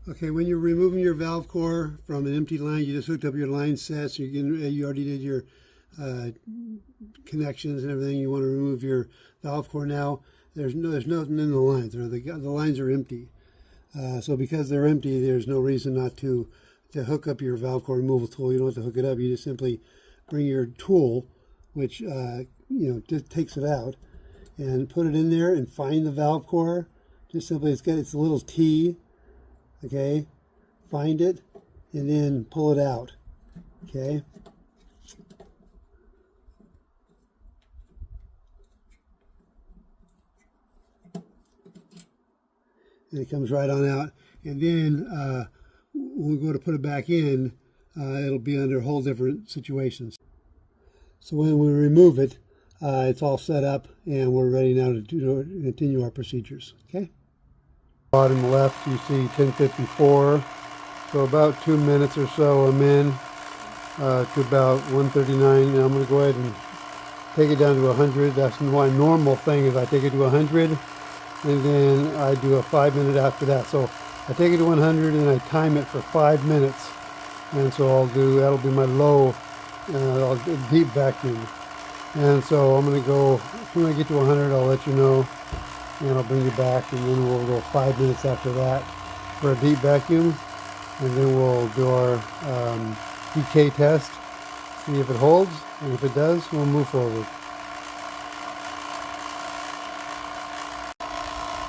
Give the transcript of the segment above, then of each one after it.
Okay, when you're removing your valve core from an empty line, you just hooked up your line set, so you already did your uh, connections and everything. You want to remove your valve core now. There's nothing in the lines. The lines are empty. So because they're empty, there's no reason not to hook up your valve core removal tool. You don't have to hook it up. You just simply bring your tool, which just takes it out, and put it in there and find the valve core. Just simply, it's a little T. Okay, find it and then pull it out. Okay. And it comes right on out. And then when we go to put it back in, it'll be under a whole different situation. So when we remove it, it's all set up and we're ready now to continue our procedures. Okay. Bottom left, you see 1054. So about 2 minutes or so I'm in to about 139. And I'm going to go ahead and take it down to 100. That's my normal thing, is I take it to 100 and then I do a 5 minute after that. So I take it to 100 and I time it for 5 minutes. And so that'll be my low, I'll deep vacuum. And so I'm going to go, when I get to 100, I'll let you know, and I'll bring you back, and then we'll go 5 minutes after that for a deep vacuum. And then we'll do our decay test, see if it holds, and if it does, we'll move forward.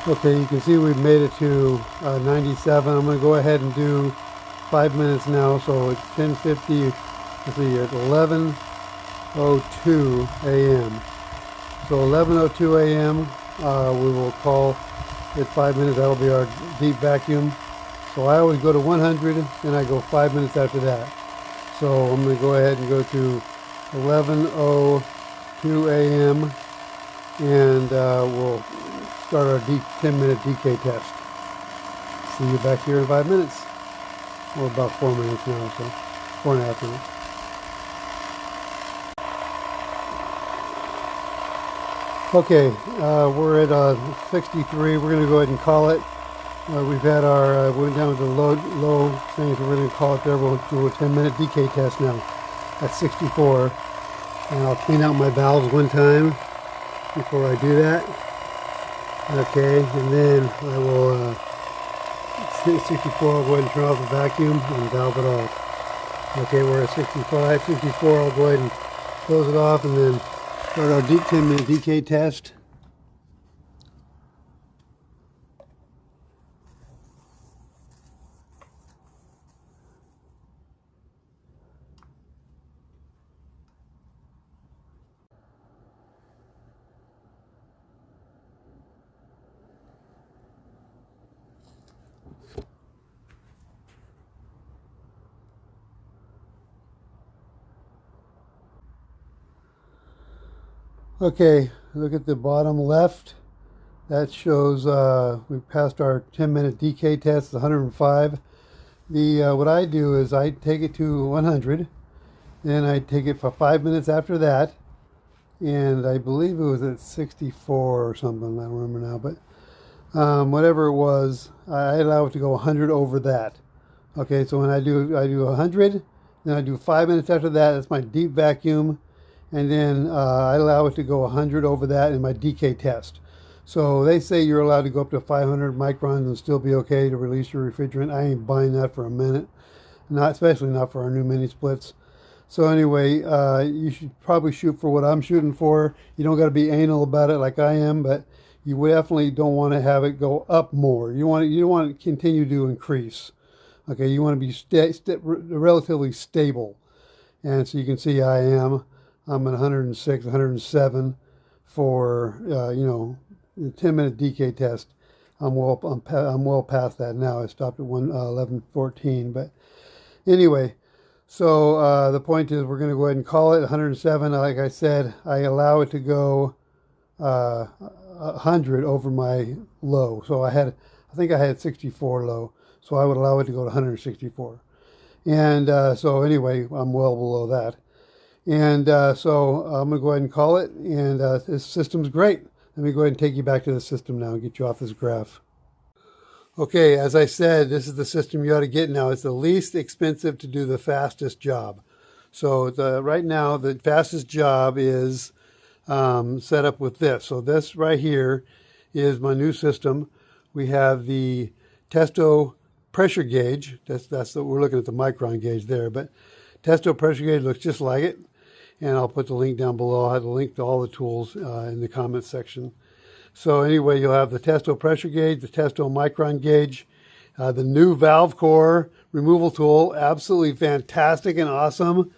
Okay, you can see we've made it to 97. I'm going to go ahead and do 5 minutes now, so it's 10:50, let's see, at 11:02 a.m. So 11:02 a.m. We will call it 5 minutes. That'll be our deep vacuum. So I always go to 100, and I go 5 minutes after that. So I'm going to go ahead and go to 11:02 a.m. and we'll start our 10-minute decay test. See you back here in 5 minutes. Or about 4 minutes now, so 4.5 minutes. Okay, we're at 63. We're going to go ahead and call it. We've had our, went down to the low thing, so we're going to call it there. We'll do a 10-minute decay test now at 64. And I'll clean out my valves one time before I do that. Okay, and then I will, 64, I'll go ahead and turn off the vacuum and valve it off. Okay, we're at 65, 64, I'll go ahead and close it off and then start our 10-minute decay test. Okay, look at the bottom left. That shows we passed our 10-minute decay test, 105. What I do is I take it to 100, then I take it for 5 minutes after that, and I believe it was at 64 or something. I don't remember now, but whatever it was, I allow it to go 100 over that. Okay, so when I do 100, then I do 5 minutes after that. That's my deep vacuum. And then I allow it to go 100 over that in my decay test. So they say you're allowed to go up to 500 microns and still be okay to release your refrigerant. I ain't buying that for a minute, especially not for our new mini splits. So anyway, you should probably shoot for what I'm shooting for. You don't got to be anal about it like I am, but you definitely don't want to have it go up more. You want to continue to increase. Okay, you want to be relatively stable. And so you can see I'm at 106, 107 for the 10-minute decay test. I'm well past that now. I stopped at 11:14. But anyway, so the point is we're going to go ahead and call it 107. Like I said, I allow it to go 100 over my low. So I think I had 64 low. So I would allow it to go to 164. And so anyway, I'm well below that. And so I'm going to go ahead and call it. And this system's great. Let me go ahead and take you back to the system now and get you off this graph. Okay, as I said, this is the system you ought to get now. It's the least expensive to do the fastest job. So right now, the fastest job is set up with this. So this right here is my new system. We have the Testo pressure gauge. We're looking at the micron gauge there, but Testo pressure gauge looks just like it. And I'll put the link down below. I'll have the link to all the tools in the comments section. So anyway, you'll have the Testo pressure gauge, the Testo micron gauge, the new valve core removal tool, absolutely fantastic and awesome.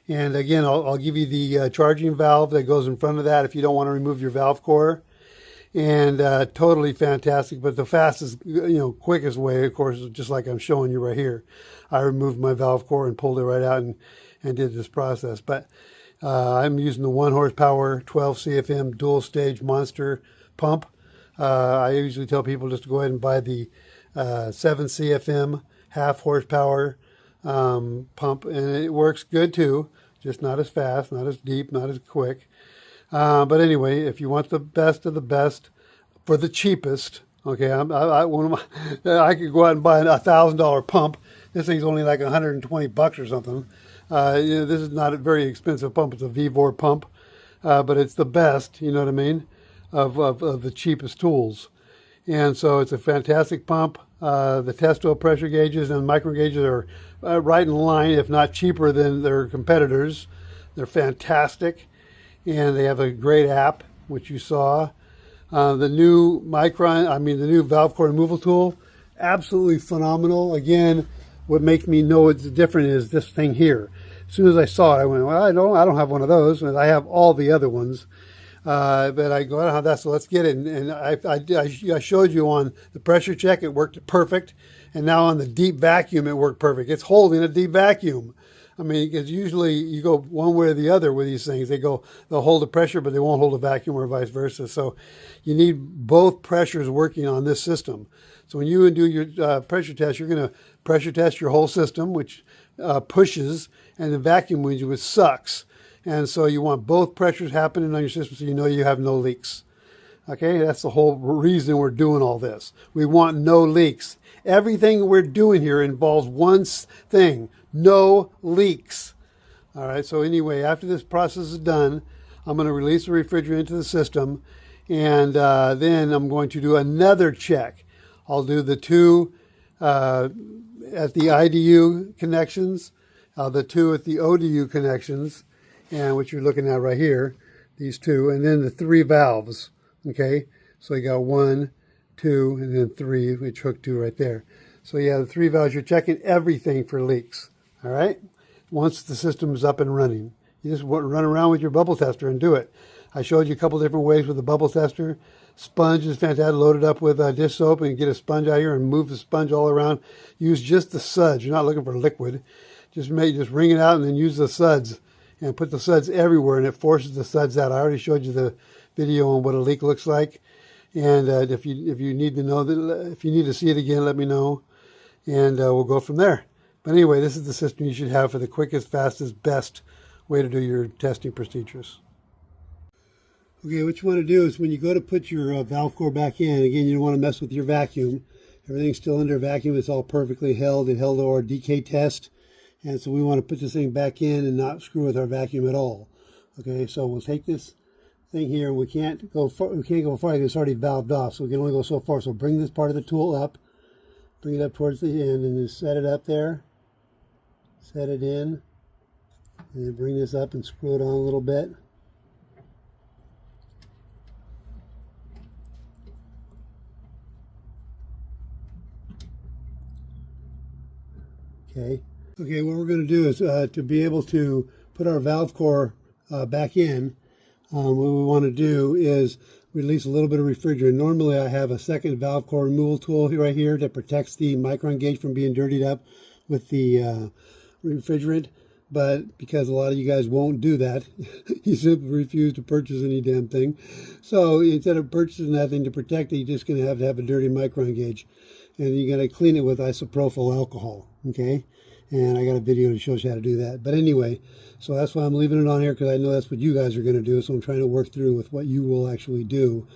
And again, I'll give you the charging valve that goes in front of that if you don't want to remove your valve core. And totally fantastic, but the fastest, quickest way, of course, is just like I'm showing you right here. I removed my valve core and pulled it right out and did this process. But I'm using the 1 horsepower 12 CFM dual stage monster pump. I usually tell people just to go ahead and buy the 7 CFM half horsepower pump, and it works good too, just not as fast, not as deep, not as quick. But anyway, if you want the best of the best for the cheapest, okay, I could go out and buy a $1,000 pump. This thing's only like $120 or something. This is not a very expensive pump. It's a VEVOR pump, but it's the best, you know what I mean, of the cheapest tools. And so it's a fantastic pump. The Testo pressure gauges and micro gauges are right in line, if not cheaper than their competitors. They're fantastic, and they have a great app, which you saw. The new the new valve core removal tool, absolutely phenomenal. Again, what makes me know it's different is this thing here. As soon as I saw it, I went, well, I don't have one of those, and I have all the other ones. But I go, I don't have that, so let's get it. And I showed you on the pressure check, it worked perfect. And now on the deep vacuum, it worked perfect. It's holding a deep vacuum. I mean, because usually you go one way or the other with these things. They'll hold the pressure, but they won't hold a vacuum, or vice versa. So you need both pressures working on this system. So when you do your pressure test, you're going to pressure test your whole system, which pushes, and the vacuum means which sucks. And so you want both pressures happening on your system so you know you have no leaks. Okay, that's the whole reason we're doing all this. We want no leaks. Everything we're doing here involves one thing: no leaks. All right, so anyway, after this process is done, I'm going to release the refrigerant into the system, and then I'm going to do another check. I'll do the two at the IDU connections, the two at the ODU connections, and what you're looking at right here, these two, and then the 3 valves. Okay, so you got 1, 2, and then 3, which hook to right there. So you have the 3 valves. You're checking everything for leaks. All right, once the system is up and running, you just run around with your bubble tester and do it. I showed you a couple different ways with the bubble tester. Sponge is fantastic. Load it up with dish soap and get a sponge out here and move the sponge all around. Use just the suds. You're not looking for liquid. Just wring it out and then use the suds. And put the suds everywhere, and it forces the suds out. I already showed you the video on what a leak looks like, and if you need to know that, if you need to see it again, let me know, and we'll go from there. But anyway, this is the system you should have for the quickest, fastest, best way to do your testing procedures. Okay, what you want to do is when you go to put your valve core back in, again, you don't want to mess with your vacuum. Everything's still under vacuum. It's all perfectly held. It held our decay test. And so we want to put this thing back in and not screw with our vacuum at all. Okay, so we'll take this thing here. We can't go far because it's already valved off, so we can only go so far. So bring this part of the tool up, bring it up towards the end, and just set it up there. Set it in, and then bring this up and screw it on a little bit. Okay. Okay, what we're going to do is to be able to put our valve core back in, what we want to do is release a little bit of refrigerant. Normally I have a second valve core removal tool right here that protects the micron gauge from being dirtied up with the refrigerant, but because a lot of you guys won't do that, you simply refuse to purchase any damn thing. So instead of purchasing that thing to protect it, you're just going to have a dirty micron gauge, and you're going to clean it with isopropyl alcohol, okay? And I got a video that shows you how to do that. But anyway, so that's why I'm leaving it on here, because I know that's what you guys are going to do. So I'm trying to work through with what you will actually do.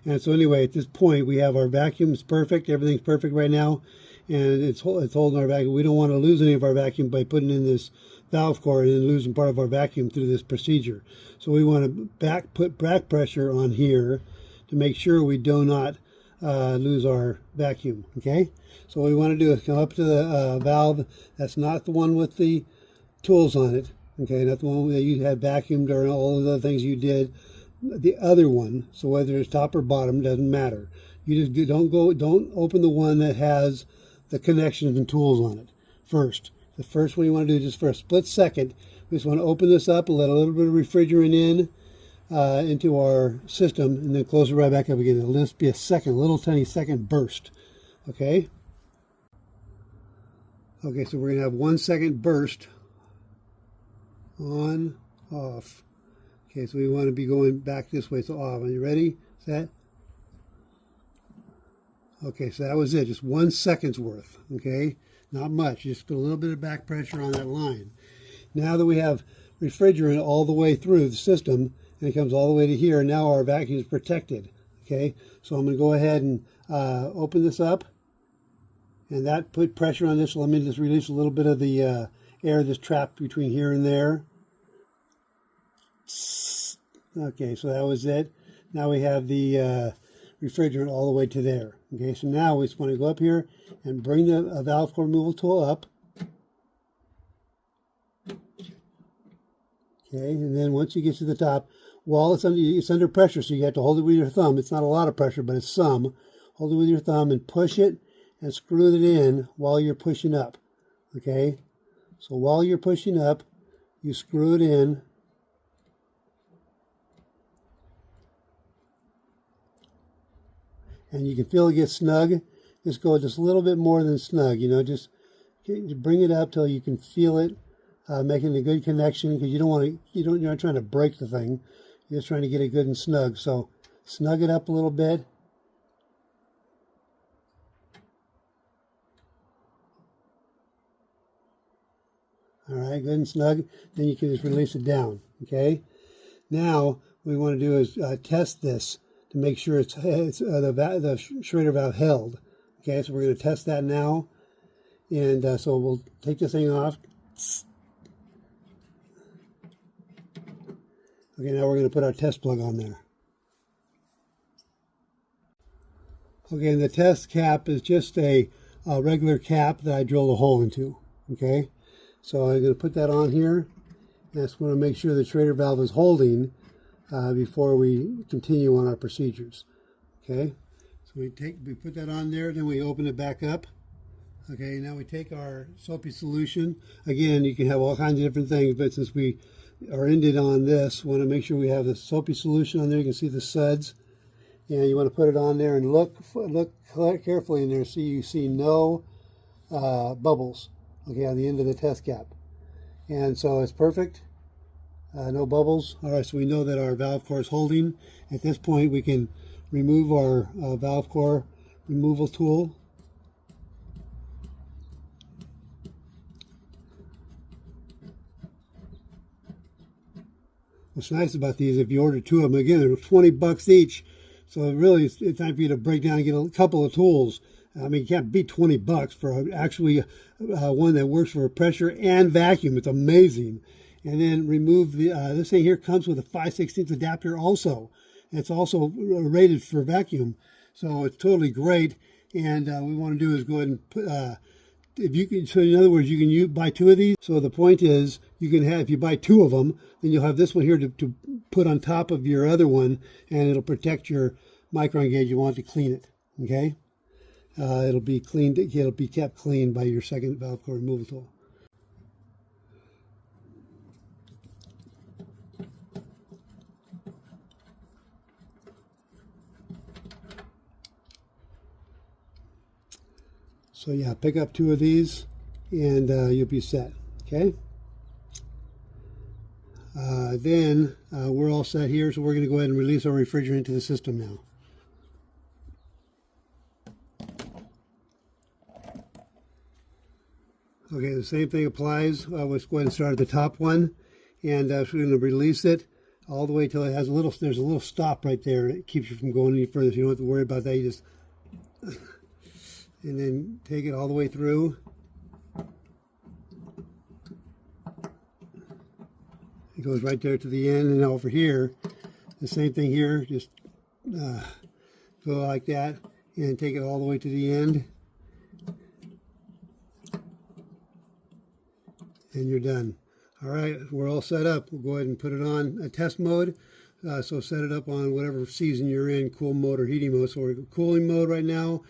And so anyway, at this point, we have our vacuums perfect. Everything's perfect right now, and it's holding our vacuum. We don't want to lose any of our vacuum by putting in this valve core and then losing part of our vacuum through this procedure. So we want to put back pressure on here to make sure we do not lose our vacuum. Okay, so what we want to do is come up to the valve. That's not the one with the tools on it. Okay, not the one that you had vacuumed or all the other things you did. The other one, so whether it's top or bottom, doesn't matter. You just don't open the one that has the connections and tools on it first. The first one you want to do, just for a split second, we just want to open this up and let a little bit of refrigerant in into our system, and then close it right back up again. It'll just be a second, little tiny second burst. Okay. Okay, so we're gonna have 1 second burst. On, off. Okay, so we want to be going back this way, so off. Are you ready? Set. Okay, so that was it, just 1 second's worth. Okay, not much, just put a little bit of back pressure on that line. Now that we have refrigerant all the way through the system, and it comes all the way to here, now our vacuum is protected. Okay, so I'm going to go ahead and open this up, and that put pressure on this. So let me just release a little bit of the air that's trapped between here and there. Okay, so that was it. Now we have the refrigerant all the way to there. Okay, so now we just want to go up here and bring the valve core removal tool up. Okay, and then once you get to the top, while it's under pressure, so you have to hold it with your thumb. It's not a lot of pressure, but it's some. Hold it with your thumb and push it and screw it in while you're pushing up. Okay, so while you're pushing up, you screw it in. And you can feel it get snug. Just go just a little bit more than snug, you know, just bring it up till you can feel it, making a good connection, because you don't want to, you're not trying to break the thing. You're just trying to get it good and snug. So snug it up a little bit. All right, good and snug. Then you can just release it down. Okay. Now what we want to do is test this to make sure the Schrader valve held. Okay, so we're going to test that now. And so we'll take this thing off. Okay, now we're going to put our test plug on there. Okay, and the test cap is just a regular cap that I drilled a hole into. Okay, so I'm going to put that on here. And I just want to make sure the Schrader valve is holding before we continue on our procedures. Okay, so we put that on there, then we open it back up. Okay, now we take our soapy solution. Again, you can have all kinds of different things, but since we are ended on this, we want to make sure we have the soapy solution on there. You can see the suds, and you want to put it on there and look carefully in there, so you see no bubbles. Okay, on the end of the test cap, and so it's perfect. No bubbles. All right, so we know that our valve core is holding. At this point, we can remove our valve core removal tool. What's nice about these, if you order 2 of them, again, they're 20 bucks each. So really, it's time for you to break down and get a couple of tools. I mean, you can't beat 20 bucks for actually one that works for pressure and vacuum. It's amazing. And then remove the, this thing here comes with a 5/16 adapter also. And it's also rated for vacuum. So it's totally great. And what we want to do is go ahead and put, if you can, so in other words, you can buy 2 of these. So the point is, you can have, if you buy 2 of them, then you'll have this one here to put on top of your other one, and it'll protect your micron gauge. You want to clean it, okay? It'll be cleaned. It'll be kept clean by your second valve core removal tool. So yeah, pick up 2 of these, and you'll be set. Okay. Then we're all set here, so we're going to go ahead and release our refrigerant to the system now. Okay, the same thing applies. Let's go ahead and start at the top one, and we're going to release it. all the way till it has a little, there's a little stop right there, and it keeps you from going any further, so you don't have to worry about that. You just, and then take it all the way through. It goes right there to the end, and over here, the same thing here, just go like that, and take it all the way to the end, and you're done. All right, we're all set up. We'll go ahead and put it on a test mode. So set it up on whatever season you're in, cool mode or heating mode. So we're in cooling mode right now,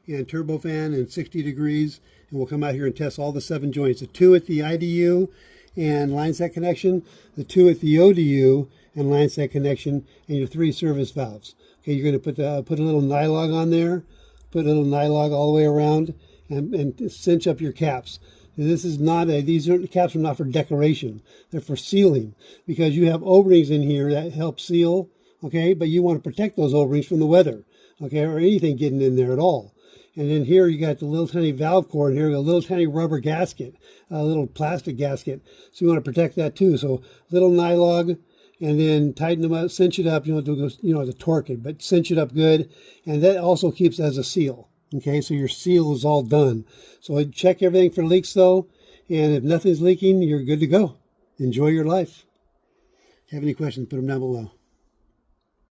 and turbofan and 60 degrees. And we'll come out here and test all the 7 joints. The 2 at the IDU and line set connection, the 2 at the ODU and line set connection, and your 3 service valves. Okay, you're going to put a little nylog on there, put a little nylog all the way around, and cinch up your caps. This is not the caps are not for decoration. They're for sealing, because you have O-rings in here that help seal, okay? But you want to protect those O-rings from the weather, okay, or anything getting in there at all. And then here you got the little tiny valve cord, and here a little tiny rubber gasket, a little plastic gasket. So you want to protect that too. So little nylog, and then tighten them up, cinch it up. You don't have to torque it, but cinch it up good. And that also keeps as a seal. Okay, so your seal is all done. So check everything for leaks though, and if nothing's leaking, you're good to go. Enjoy your life. If you have any questions, put them down below.